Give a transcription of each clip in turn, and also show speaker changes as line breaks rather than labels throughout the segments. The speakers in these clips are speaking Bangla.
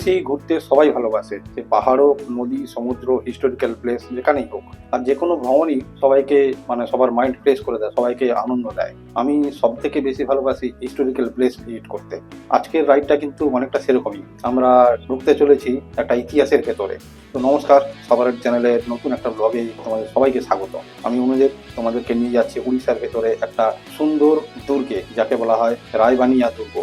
বেশি ঘুরতে সবাই ভালোবাসে, যে পাহাড় হোক, নদী, সমুদ্র, হিস্টোরিক্যাল প্লেস যেখানেই হোক। আর যে কোনো ভ্রমণই সবাইকে সবার মাইন্ড ফ্রেশ করে দেয়, সবাইকে আনন্দ দেয়। আমি সব থেকে বেশি ভালোবাসি হিস্টোরিক্যাল প্লেস ভিজিট করতে। আজকের রাইডটা কিন্তু অনেকটা সেরকমই। আমরা ঢুকতে চলেছি একটা ইতিহাসের ভেতরে। তো নমস্কার, সবার চ্যানেলের নতুন একটা ব্লগে তোমাদের সবাইকে স্বাগত। আমি অনুদেব তোমাদেরকে নিয়ে যাচ্ছি উড়িষ্যার ভেতরে একটা সুন্দর দুর্গে, যাকে বলা হয় রায়বানিয়া দুর্গ।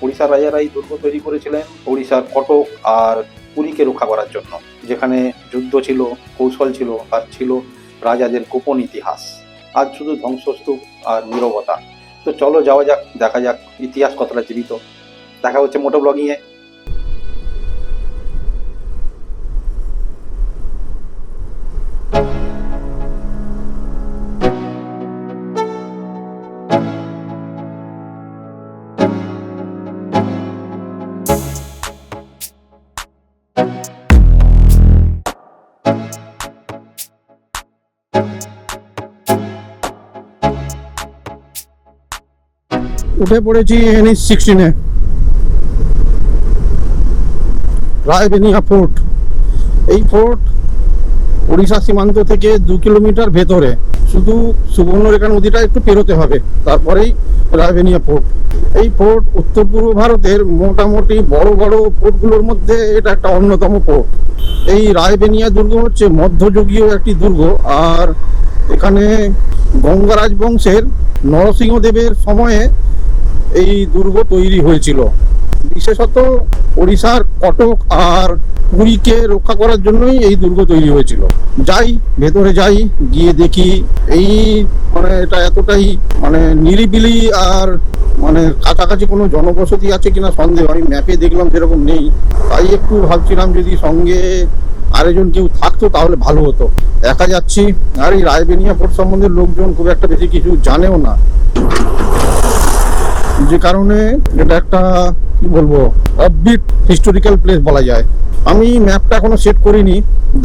উড়িষ্যার রাজারা এই দুর্গ তৈরি করেছিলেন উড়িষ্যার কটক আর পুরীকে রক্ষা করার জন্য, যেখানে যুদ্ধ ছিল, কৌশল ছিল, আর ছিল রাজাদের গোপন ইতিহাস। আজ শুধু ধ্বংসস্তূপ আর নীরবতা। তো চলো যাওয়া যাক, দেখা যাক ইতিহাস কতটা জীবিত। দেখা হচ্ছে মোটো ব্লগিংয়ে।
উঠে পড়েছি NH-16-এ, রায়বেনিয়া ফোর্ট। এই ফোর্ট উড়িষ্যা সীমান্ত থেকে 2 কিলোমিটার ভেতরে। শুধু সুবর্ণরেখা নদীটা একটু পেরোতে হবে, তারপরেই রায়বেনিয়া ফোর্ট। এই ফোর্ট উত্তর পূর্ব ভারতের মোটামুটি বড় বড় ফোর্টগুলোর মধ্যে এটা একটা অন্যতম ফোর্ট। এই রায়বেনিয়া দুর্গ হচ্ছে মধ্যযুগীয় একটি দুর্গ, আর এখানে গঙ্গারাজ বংশের নরসিংহদেবের সময়ে এই দুর্গ তৈরি হয়েছিল। বিশেষত ওড়িশার কটক আর পুরীকে রক্ষা করার জন্যই এই দুর্গ তৈরি হয়েছিল। যাই ভেতরে যাই, গিয়ে দেখি এই এটা এতটাই নিরিবিলি, আর কাছাকাছি কোনো জনবসতি আছে কিনা সন্দেহ। আমি ম্যাপে দেখলাম সেরকম নেই, তাই একটু ভাবছিলাম যদি সঙ্গে আরেকজন কেউ থাকতো তাহলে ভালো হতো। একা যাচ্ছি, আর এই রায়বেনিয়া ফোর্ট সম্বন্ধে লোকজন খুব একটা বেশি কিছু জানেও না, যে কারণে এটা একটা কি বলবো অফবিট হিস্টোরিক্যাল প্লেস বলা যায়। আমি ম্যাপটা এখনো সেট করিনি,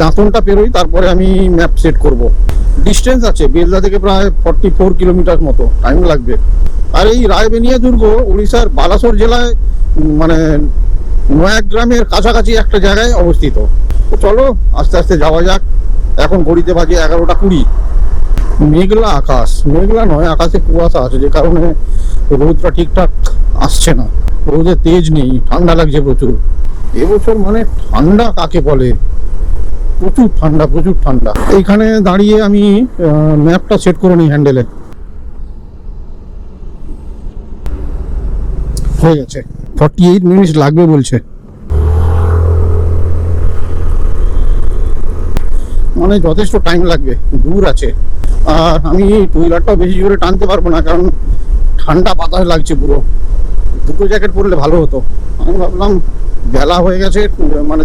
দাঁতনটা পেরোই তারপরে আমি ম্যাপ সেট করব। ডিস্টেন্স আছে বেলদা থেকে প্রায় 44 কিলোমিটার মতো, টাইম লাগবে। আর এই রায়বেনিয়া দুর্গ উড়িষ্যার বালাসোর জেলায় নয়াগ্রামের কাছাকাছি একটা জায়গায় অবস্থিত। তো চলো আস্তে আস্তে যাওয়া যাক। এখন ঘড়িতে বাজে 11:20। মেঘলা আকাশ, মেঘলা নয়, আকাশে কুয়াশা আছে, যে কারণে রোদটা ঠিকঠাক আসছে না, রোদের তেজ নেই, ঠান্ডা লাগছে প্রচুর। এবছর ঠান্ডা কাকে বলে, প্রচুর ঠান্ডা, প্রচুর ঠান্ডা। এইখানে দাঁড়িয়ে আমি ম্যাপটা সেট করে নিই হ্যান্ডেলে। হয়ে গেছে, 48 মিনিট লাগবে বলছে। যথেষ্ট টাইম লাগবে, দূর আছে। আর আমি টু হুইলারটাও বেশি জোরে টানতে পারবো না, কারণ ঠান্ডা বাতাস লাগছে পুরো। দুটো জ্যাকেট পরলে ভালো হতো। আমি ভাবলাম বেলা হয়ে গেছে,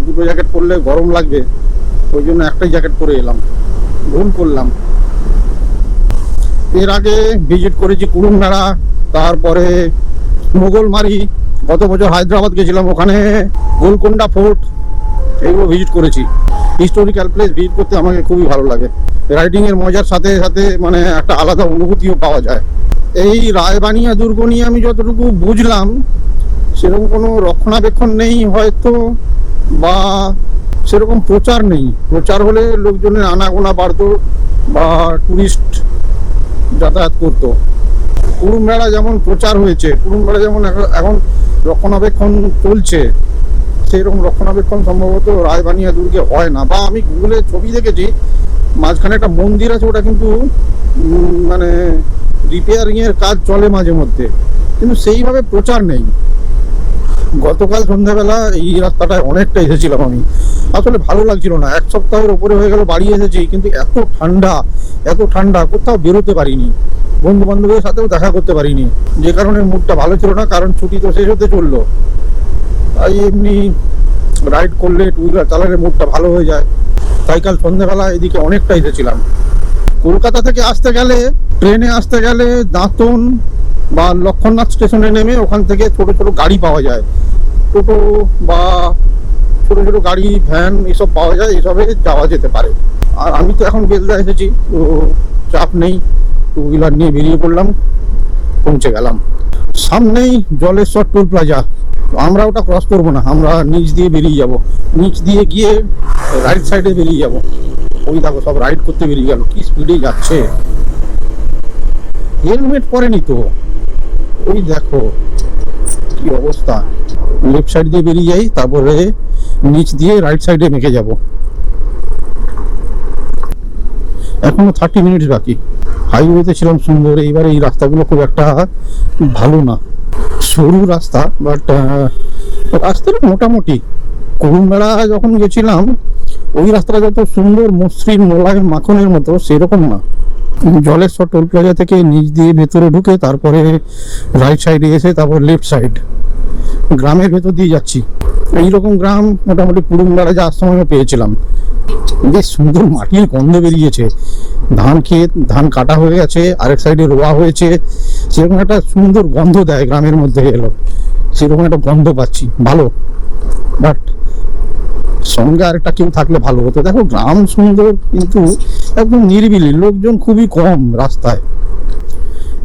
দুটো জ্যাকেট পরলে গরম লাগবে, ওই জন্য একটাই জ্যাকেট পরে এলাম। ভুল করলাম। এর আগে ভিজিট করেছি কুরুমনাড়া, তারপরে মোগলমারি। গত বছর হায়দ্রাবাদ গেছিলাম, ওখানে গোলকোন্ডা ফোর্ট, এগুলো ভিজিট করেছি। হিস্টোরিক্যাল প্লেস ভিজিট করতে আমাকে খুবই ভালো লাগে। রাইডিং এর মজার সাথে সাথে একটা আলাদা অনুভূতিও পাওয়া যায়। এই রায়বানিয়া দুর্গ নিয়ে আমি যতটুকু বুঝলাম, সেরকম কোনো রক্ষণাবেক্ষণ নেই হয়তো, বা সেরকম প্রচার নেই। প্রচার হলে লোকজনের আনাগোনা বাড়তো বা টুরিস্ট যাতায়াত করতো। কুরুমবেড়া যেমন প্রচার হয়েছে, কুরুমবেড়া যেমন এখন রক্ষণাবেক্ষণ চলছে, সেরকম রক্ষণাবেক্ষণ সম্ভবত রায়বানিয়া দুর্গে হয় না। বা আমি গুগলে ছবি দেখেছি, মাঝখানে একটা মন্দির আছে, ওটা কিন্তু রিপেয়ারিং এর কাজ চলে মাঝে মধ্যে, কিন্তু সেইভাবে প্রচার নেই। গতকাল সন্ধ্যাবেলা এই রাস্তাটায় অনেকটা এসেছিলাম আমি, আসলে ভালো লাগছিল না। 1 সপ্তাহের উপরে হয়ে গেল বাড়ি এসেছি, কিন্তু এত ঠান্ডা, কোথাও বেরোতে পারিনি, বন্ধু বান্ধবের সাথেও দেখা করতে পারিনি, যে কারণে মুডটা ভালো ছিল না। কারণ ছুটি তো শেষ হতে চললো, তাই এমনি রাইড করলে, টু হুইলার চালালে মুডটা ভালো হয়ে যায়। তাই কাল সন্ধ্যাবেলা এদিকে অনেকটা এসেছিলাম। কলকাতা থেকে আসতে গেলে, ট্রেনে আসতে গেলে দাঁতন বা লক্ষণনাথ স্টেশনে নেমে ওখান থেকে ছোট ছোট গাড়ি পাওয়া যায়, টোটো বা ছোট ছোট গাড়ি, ভ্যান এসব পাওয়া যায়, এসবে যাওয়া যেতে পারে। আর আমি তো এখন বেলদা এসেছি, তো চাপ নেই, টু হুইলার নিয়ে বেরিয়ে পড়লাম, পৌঁছে গেলাম। সামনেই জলেশ্বর টোল প্লাজা। তো আমরা ওটা ক্রস করবো না, আমরা নিচ দিয়ে বেরিয়ে যাব, নিচ দিয়ে গিয়ে রাইট সাইডে বেরিয়ে যাব। ওই দেখো সব রাইড করতে বেরিয়ে গেল, কি স্পিডে যাচ্ছে, হেলমেট পরেনি তো, ওই দেখো কি অবস্থা। লেফট সাইড দিয়ে বেরিয়ে যাই, তারপরে নিচ দিয়ে রাইট সাইডে মেকে যাব। এখনো 30 মিনিট বাকি। হাইওয়েতে ছিলাম সুন্দর, এইবারে এই রাস্তাগুলো খুব একটা ভালো না, সরু রাস্তা, বাট রাস্তাটা মোটামুটি। কুড়ুমবেড়া যখন গেছিলাম ওই রাস্তাটা যত সুন্দর মসৃণ মোলায়েম মাখনের মতো, সেরকম না। জলেশ্বর টোল প্লাজা থেকে নিচ দিয়ে ভেতরে ঢুকে তারপরে রাইট সাইডে এসে তারপর লেফট সাইড, গ্রামের ভেতর দিয়ে যাচ্ছি। এইরকম গ্রাম মোটামুটি কুড়ুমবেড়া যাওয়ার সময় পেয়েছিলাম। বেশ সুন্দর মাটির গন্ধ বেরিয়েছে, ধান ক্ষেত, ধান কাটা হয়ে গেছে, আরেক সাইডে রোয়া হয়েছে, সেরকম একটা সুন্দর গন্ধ দেয় গ্রামের মধ্যে এলো, সেরকম একটা গন্ধ পাচ্ছি, ভালো। বাট সঙ্গে আরেকটা কেউ থাকলে ভালো হতো। দেখো গ্রাম সুন্দর কিন্তু একদম নিরিবিলি, লোকজন খুবই কম রাস্তায়।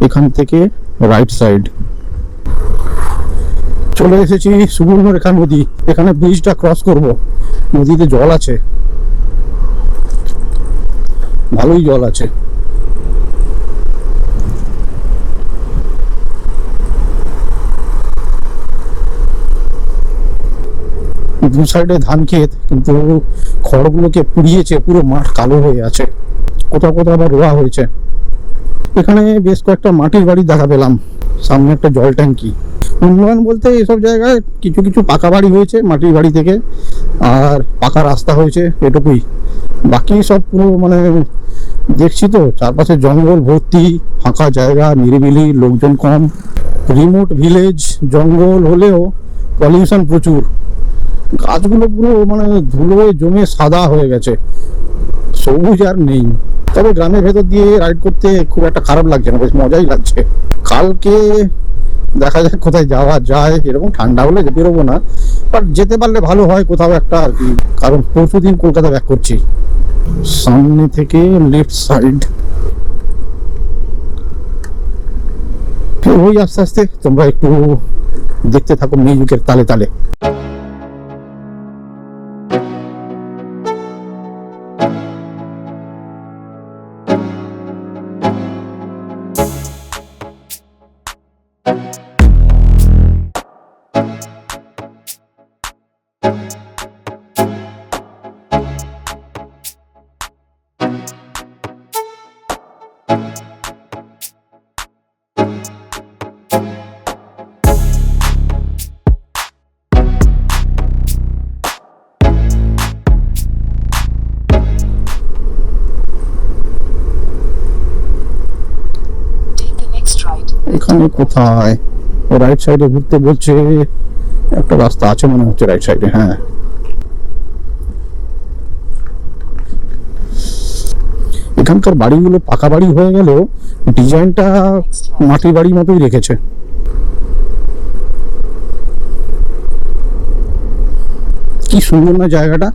এখান থেকে রাইট সাইড চলে এসেছি সুবর্ণরেখা নদী। এখানে ব্রিজটা ক্রস করব, নদীতে জল আছে, ভালোই জল আছে। দু সাইডে ধান ক্ষেত, কিন্তু খড়গুলোকে পুড়িয়েছে, পুরো মাঠ কালো হয়ে আছে, কোথাও কোথাও আবার রোয়া হয়েছে। এখানে বেশ কয়েকটা মাটির বাড়ি দেখা পেলাম, সামনে একটা জল ট্যাঙ্কি। উন্নয়ন বলতে এসব জায়গায় কিছু কিছু পাকা বাড়ি হয়েছে মাটির বাড়ি থেকে, আর পাকা রাস্তা হয়েছে, এটুকুই। বাকি সব পুরো মানে দেখছি তো চারপাশে জঙ্গল ভর্তি, ফাঁকা জায়গা, নিরিবিলি, লোকজন কম। রিমোট ভিলেজ, জঙ্গল হলেও পলিউশন প্রচুর, গাছগুলো পুরো মানে ধুলোয় জমে সাদা হয়ে গেছে, সবুজ আর নেই। তবে গ্রামের ভেতর দিয়ে রাইড করতে খুব একটা খারাপ লাগছে না, বেশ মজাই লাগছে। কালকে দেখা যাক কোথায় যাওয়া যায়, এরকম ঠান্ডা হলে বেরোবো না, বাট যেতে পারলে ভালো হয় কোথাও একটা আর কি, কারণ পরশু দিন কলকাতা ব্যাক করছি। সামনে থেকে লেফট সাইড ওই আস্তে আস্তে, তোমরা একটু দেখতে থাকো মিউজিকের তালে তালে। এখানে কোথায় রাইট সাইডে ঘুরতে বলছে, একটা রাস্তা আছে মনে হচ্ছে রাইট সাইডে। হ্যাঁ, এখানকার বাড়িগুলো পাকা বাড়ি হয়ে গেলেও ডিজাইনটা মাটির বাড়ির মতোই রেখেছে। কি সুন্দর না জায়গাটা,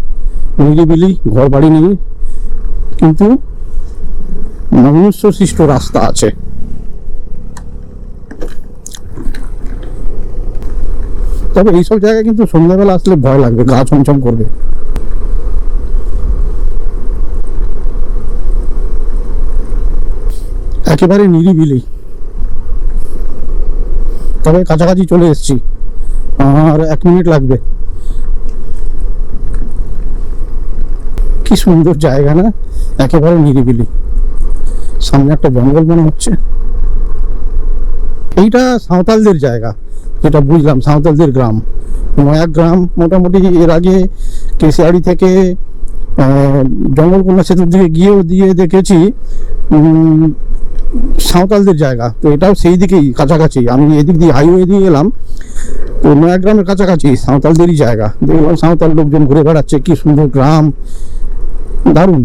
নিরিবিলি, ঘর বাড়ি নেই, কিন্তু মনুষ্য সৃষ্ট রাস্তা আছে। তবে এইসব জায়গায় কিন্তু সন্ধ্যাবেলা আসলে ভয় লাগবে, গা ছমছম করবে। একেবারে নিরিবিলি। তবে কাছাকাছি চলে এসেছি, আর 1 মিনিট লাগবে। কি সুন্দর জায়গা না, একেবারে নিরিবিলি, সামনে একটা জঙ্গল মনে হচ্ছে। এইটা সাঁওতালদের জায়গা, যেটা বুঝলাম, সাঁওতালদের গ্রাম, নয়া গ্রাম। মোটামুটি এর আগে কেশিয়াড়ি থেকে জঙ্গলকন্যা সেতুর দিকে গিয়েও দিয়ে দেখেছি সাঁওতালদের জায়গা, তো এটাও সেই দিকেই কাছাকাছি। আমি এদিক দিয়ে হাইওয়ে দিয়ে এলাম, তো নয়া গ্রামের কাছাকাছি সাঁওতালদেরই জায়গা। দেখলাম সাঁওতাল লোকজন ঘুরে বেড়াচ্ছে, কি সুন্দর গ্রাম, দারুণ।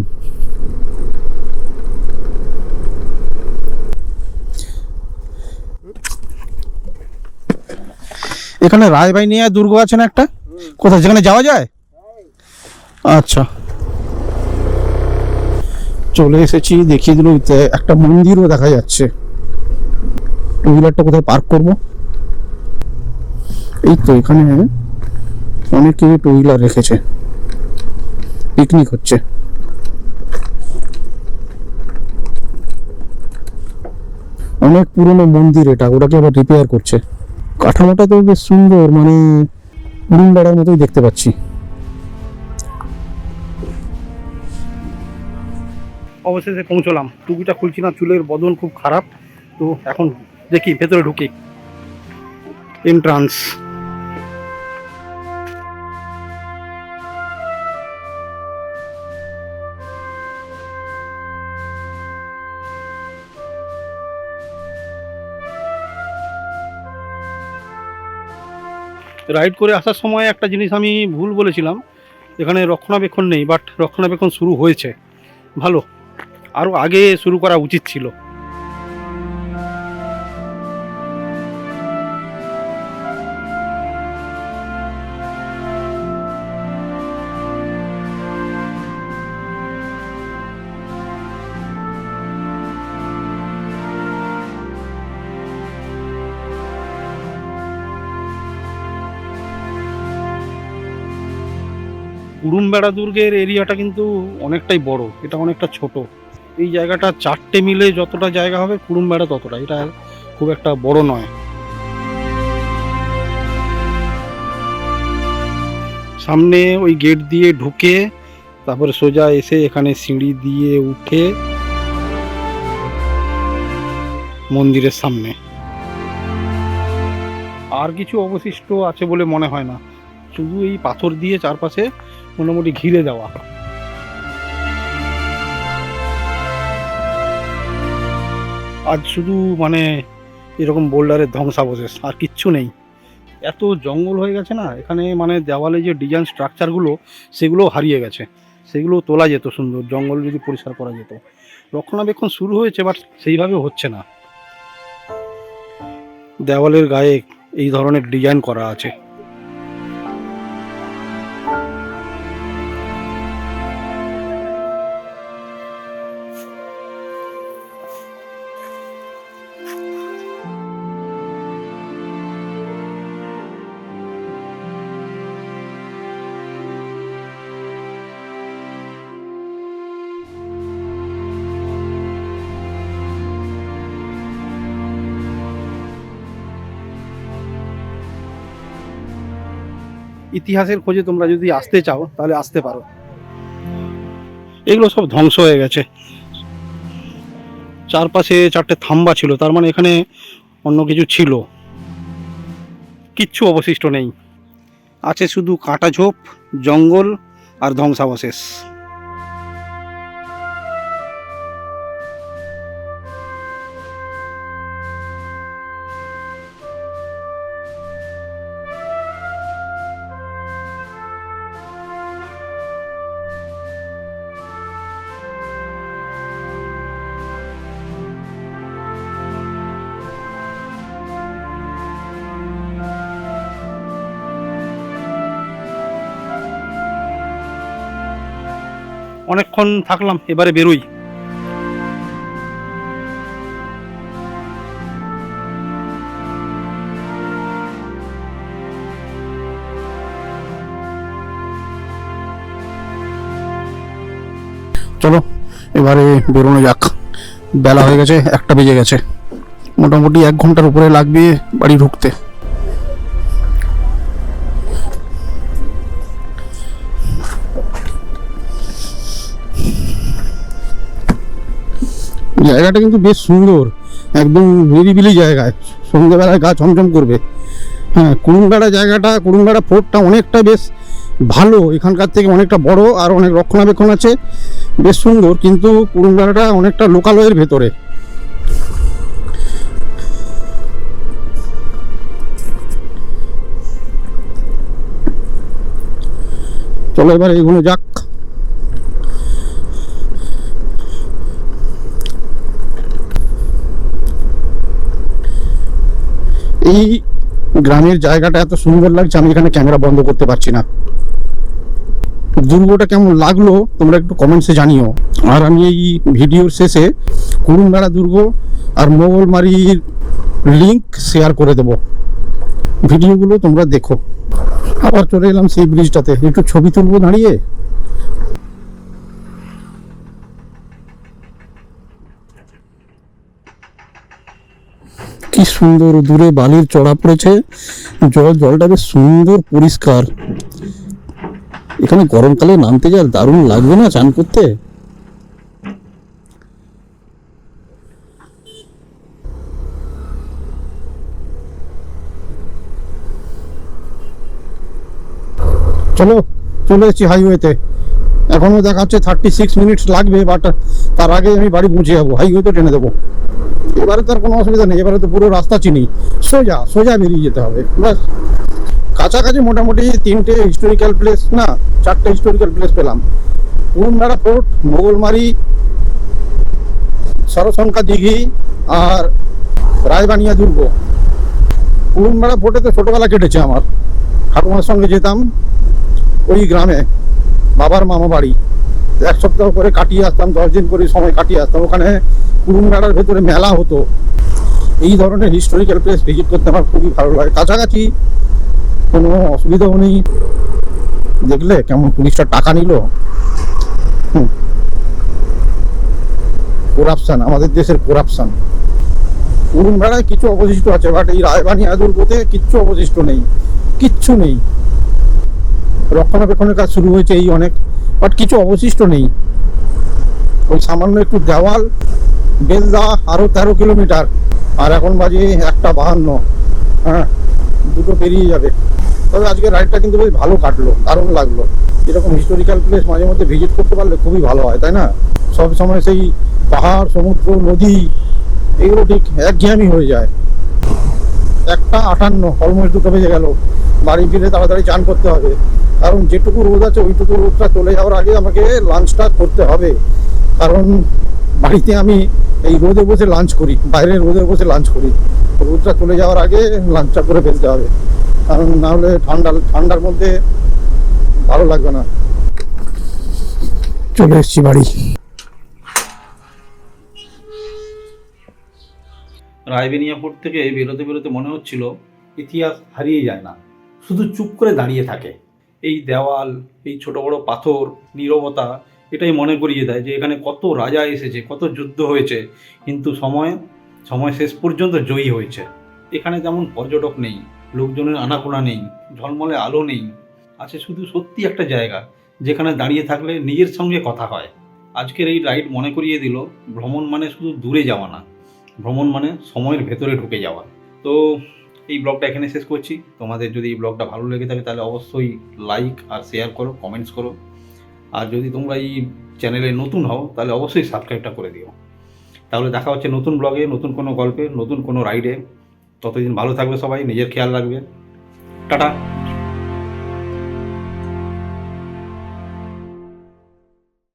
এখানে রায়বাইনিয়া দুর্গ আছে না একটা, কোথায়, যেখানে যাওয়া যায়? আচ্ছা, চলে এসেছি। দেখিয়ে দিল, একটা মন্দিরও দেখা যাচ্ছে। টু হুইলারটা কোথায় পার্ক করব? এই তো এখানে অনেকে টু হুইলার রেখেছে, পিকনিক হচ্ছে। অনেক পুরনো মন্দির এটা, ওটাকে আবার রিপেয়ার করছে। কাঠামোটা তো বেশ সুন্দর, মানে উড়িনবাড়ার মতোই দেখতে পাচ্ছি।
অবশেষে পৌঁছলাম। টুপিটা খুলছি না, চুলের বদন খুব খারাপ। তো এখন দেখি ভেতরে ঢুকি। এন্ট্রান্স। রাইড করে আসার সময় একটা জিনিস আমি ভুল বলেছিলাম, এখানে রক্ষণাবেক্ষণ নেই, বাট রক্ষণাবেক্ষণ শুরু হয়েছে। ভালো, আরও আগে শুরু করা উচিত ছিল। কুড়ুমবেড়া দুর্গের এরিয়াটা কিন্তু অনেকটাই বড়, এটা অনেকটা ছোট। এই জায়গাটা 4টে মিলে যতটা জায়গা হবে, কুড়ুমবেড়া ততটা, এটা খুব একটা বড় নয়। সামনে ওই গেট দিয়ে ঢুকে তারপরে সোজা এসে এখানে সিঁড়ি দিয়ে উঠে মন্দিরের সামনে। আর কিছু অবশিষ্ট আছে বলে মনে হয় না, শুধু এই পাথর দিয়ে চারপাশে মোটামুটি ঘিরে দেওয়া। আজ শুধু মানে এরকম বোল্ডারের ধ্বংসাবশেষ, আর কিচ্ছু নেই। এত জঙ্গল হয়ে গেছে না এখানে, মানে দেওয়ালে যে ডিজাইন স্ট্রাকচারগুলো সেগুলো হারিয়ে গেছে। সেগুলো তোলা যেত সুন্দর, জঙ্গল যদি পরিষ্কার করা যেত। রক্ষণাবেক্ষণ শুরু হয়েছে, বাট সেইভাবে হচ্ছে না। দেওয়ালের গায়ে এই ধরনের ডিজাইন করা আছে। ইতিহাসের খোঁজে তোমরা যদি আসতে চাও তাহলে আসতে পারো। এগুলো সব ধ্বংস হয়ে গেছে। চারপাশে 4টে থাম্বা ছিল, তার মানে এখানে অন্য কিছু ছিল। কিচ্ছু অবশিষ্ট নেই, আছে শুধু কাঁটা ঝোপ, জঙ্গল আর ধ্বংসাবশেষ। অনেকক্ষণ থাকলাম, এবারে বেরোই।
চলো এবারে বেরোনো যাক। বেলা হয়ে গেছে, 1টা বেজে গেছে। মোটামুটি 1 ঘন্টার উপরে লাগবে বাড়ি ঢুকতে। জায়গাটা কিন্তু বেশ সুন্দর, একদম নিরিবিলি জায়গায়, সন্ধ্যেবেলায় গা ঝমঝম করবে। হ্যাঁ, কুড়ুমবেড়া জায়গাটা, কুড়ুমবেড়া ফোর্টটা অনেকটা বেশ ভালো, এখানকার থেকে অনেকটা বড়, আর অনেক রক্ষণাবেক্ষণ আছে, বেশ সুন্দর। কিন্তু কুড়ুমবেড়াটা অনেকটা লোকালয়ের ভেতরে। চলো এবার এগুলো যাক। এই গ্রামের জায়গাটা এত সুন্দর লাগছে, আমি এখানে ক্যামেরা বন্ধ করতে পারছি না। দুর্গটা কেমন লাগলো তোমরা একটু কমেন্টসে জানিও। আর আমি এই ভিডিওর শেষে কুড়ুমবেড়া দুর্গ আর মোগলমারির লিংক শেয়ার করে দেব। ভিডিওগুলো তোমরা দেখো। আবার চলে এলাম সেই ব্রিজটাতে, একটু ছবি তুলবো দাঁড়িয়ে। কি সুন্দর দূরে বালির চড়া পড়েছে, জলটা বেশ সুন্দর পরিষ্কার। এখানে গরমকালে নামতে যা দারুণ লাগবে না চান করতে। চলো, চলে এসেছি হাইওয়েতে। এখনো দেখাচ্ছে 36 মিনিটস লাগবে, বাট তার আগে আমি বাড়ি পৌঁছে যাবো। হাইওয়েতে টেনে দেবো। এবারে তো আর কোনো অসুবিধা নেই, এবারে তো পুরো রাস্তা চিনি, সোজা সোজা বেরিয়ে যেতে হবে ব্যাস। কাছাকাছি মোটামুটি 3টে হিস্টোরিক্যাল প্লেস, না 4টে হিস্টোরিক্যাল প্লেস পেলাম। পুরুনমেড়া ফোর্ট, মোগলমারি, সরসংখ্যা দিঘি আর রায়বানিয়া দুর্গ। পুরুনমেড়া ফোর্টে তো ছোটবেলা কেটেছে আমার, ঠাকুমার সঙ্গে যেতাম ওই গ্রামে, বাবার মামা বাড়ি। 1 সপ্তাহ করে কাটিয়ে আসতাম, 10 দিন করে সময় কাটিয়ে আসতাম ওখানে। পুরুনমেড়ার ভেতরে মেলা হতো। এই ধরনের হিস্টোরিক্যাল প্লেস ভিজিট করতে আমার খুবই ভালো লাগে। কাছাকাছি, কোনো অসুবিধাও নেই। দেখলে কেমন পুলিশটা টাকা নিল। করাপশন, আমাদের দেশের করাপশন। পুরুনমেড়ায় কিছু অবশিষ্ট আছে, বাট এই রায়বানিয়া দুর্গতে কিচ্ছু অবশিষ্ট নেই, কিচ্ছু নেই। রক্ষণাবেক্ষণের কাজ শুরু হয়েছে এই অনেক, বাট কিছু অবশিষ্ট নেই। ওই সামান্য একটু দেওয়াল, বেলদা আরো 13 কিলোমিটার, আর এখন বাজে 1:52। হ্যাঁ, দুটো পেরিয়ে যাবে। তবে আজকে রাইডটা কিন্তু বেশ ভালো কাটলো, দারুণ লাগলো। এরকম হিস্টোরিক্যাল প্লেস মাঝে মধ্যে ভিজিট করতে পারলে খুবই ভালো হয়, তাই না? সব সময় সেই পাহাড়, সমুদ্র, নদী, এগুলো ঠিক একঘেয়েমি হয়ে যায়। 1:58, অলমোস্ট 2টো বেজে গেল। বাড়ি ফিরে তাড়াতাড়ি চান করতে হবে, কারণ যেটুকু রোদ আছে ওইটুকু রোদটা চলে যাওয়ার আগে আমাকে লাঞ্চটা করতে হবে। কারণ বাড়িতে আমি এই রোদে বসে লাঞ্চ করি, বাইরে রোদে বসে লাঞ্চ করি। রোদটা চলে যাওয়ার আগে লাঞ্চটা করে ফেলতে হবে, কারণ না হলে ঠান্ডার মধ্যে ভালো লাগবে না। চলে এসেছি বাড়ি।
রায়বেনিয়া ফোর্ট থেকে বেরোতে বেরোতে মনে হচ্ছিল ইতিহাস হারিয়ে যায় না, শুধু চুপ করে দাঁড়িয়ে থাকে। এই দেওয়াল, এই ছোট বড় পাথর, নীরবতা, এটাই মনে করিয়ে দেয় যে এখানে কত রাজা এসেছে, কত যুদ্ধ হয়েছে, কিন্তু সময় শেষ পর্যন্ত জয়ী হয়েছে। এখানে যেমন পর্যটক নেই, লোকজনের আনাগোনা নেই, ঝলমলে আলো নেই, আছে শুধু সত্যি একটা জায়গা যেখানে দাঁড়িয়ে থাকলে নিজের সঙ্গে কথা হয়। আজকের এই রাইড মনে করিয়ে দিল, ভ্রমণ মানে শুধু দূরে যাওয়া না, ভ্রমণ মানে সময়ের ভেতরে ঢুকে যাওয়া। তো এই ব্লগটা এখানে শেষ করছি। তোমাদের যদি এই ব্লগটা ভালো লেগে থাকে তাহলে অবশ্যই লাইক আর শেয়ার করো, কমেন্টস করো। আর যদি তোমরা এই চ্যানেলে নতুন হও তাহলে অবশ্যই সাবস্ক্রাইবটা করে দিও। তাহলে দেখা হচ্ছে নতুন ব্লগে, নতুন কোনো গল্পে, নতুন কোনো রাইডে। ততদিন ভালো থাকবে সবাই, নিজের খেয়াল রাখবে। টাটা।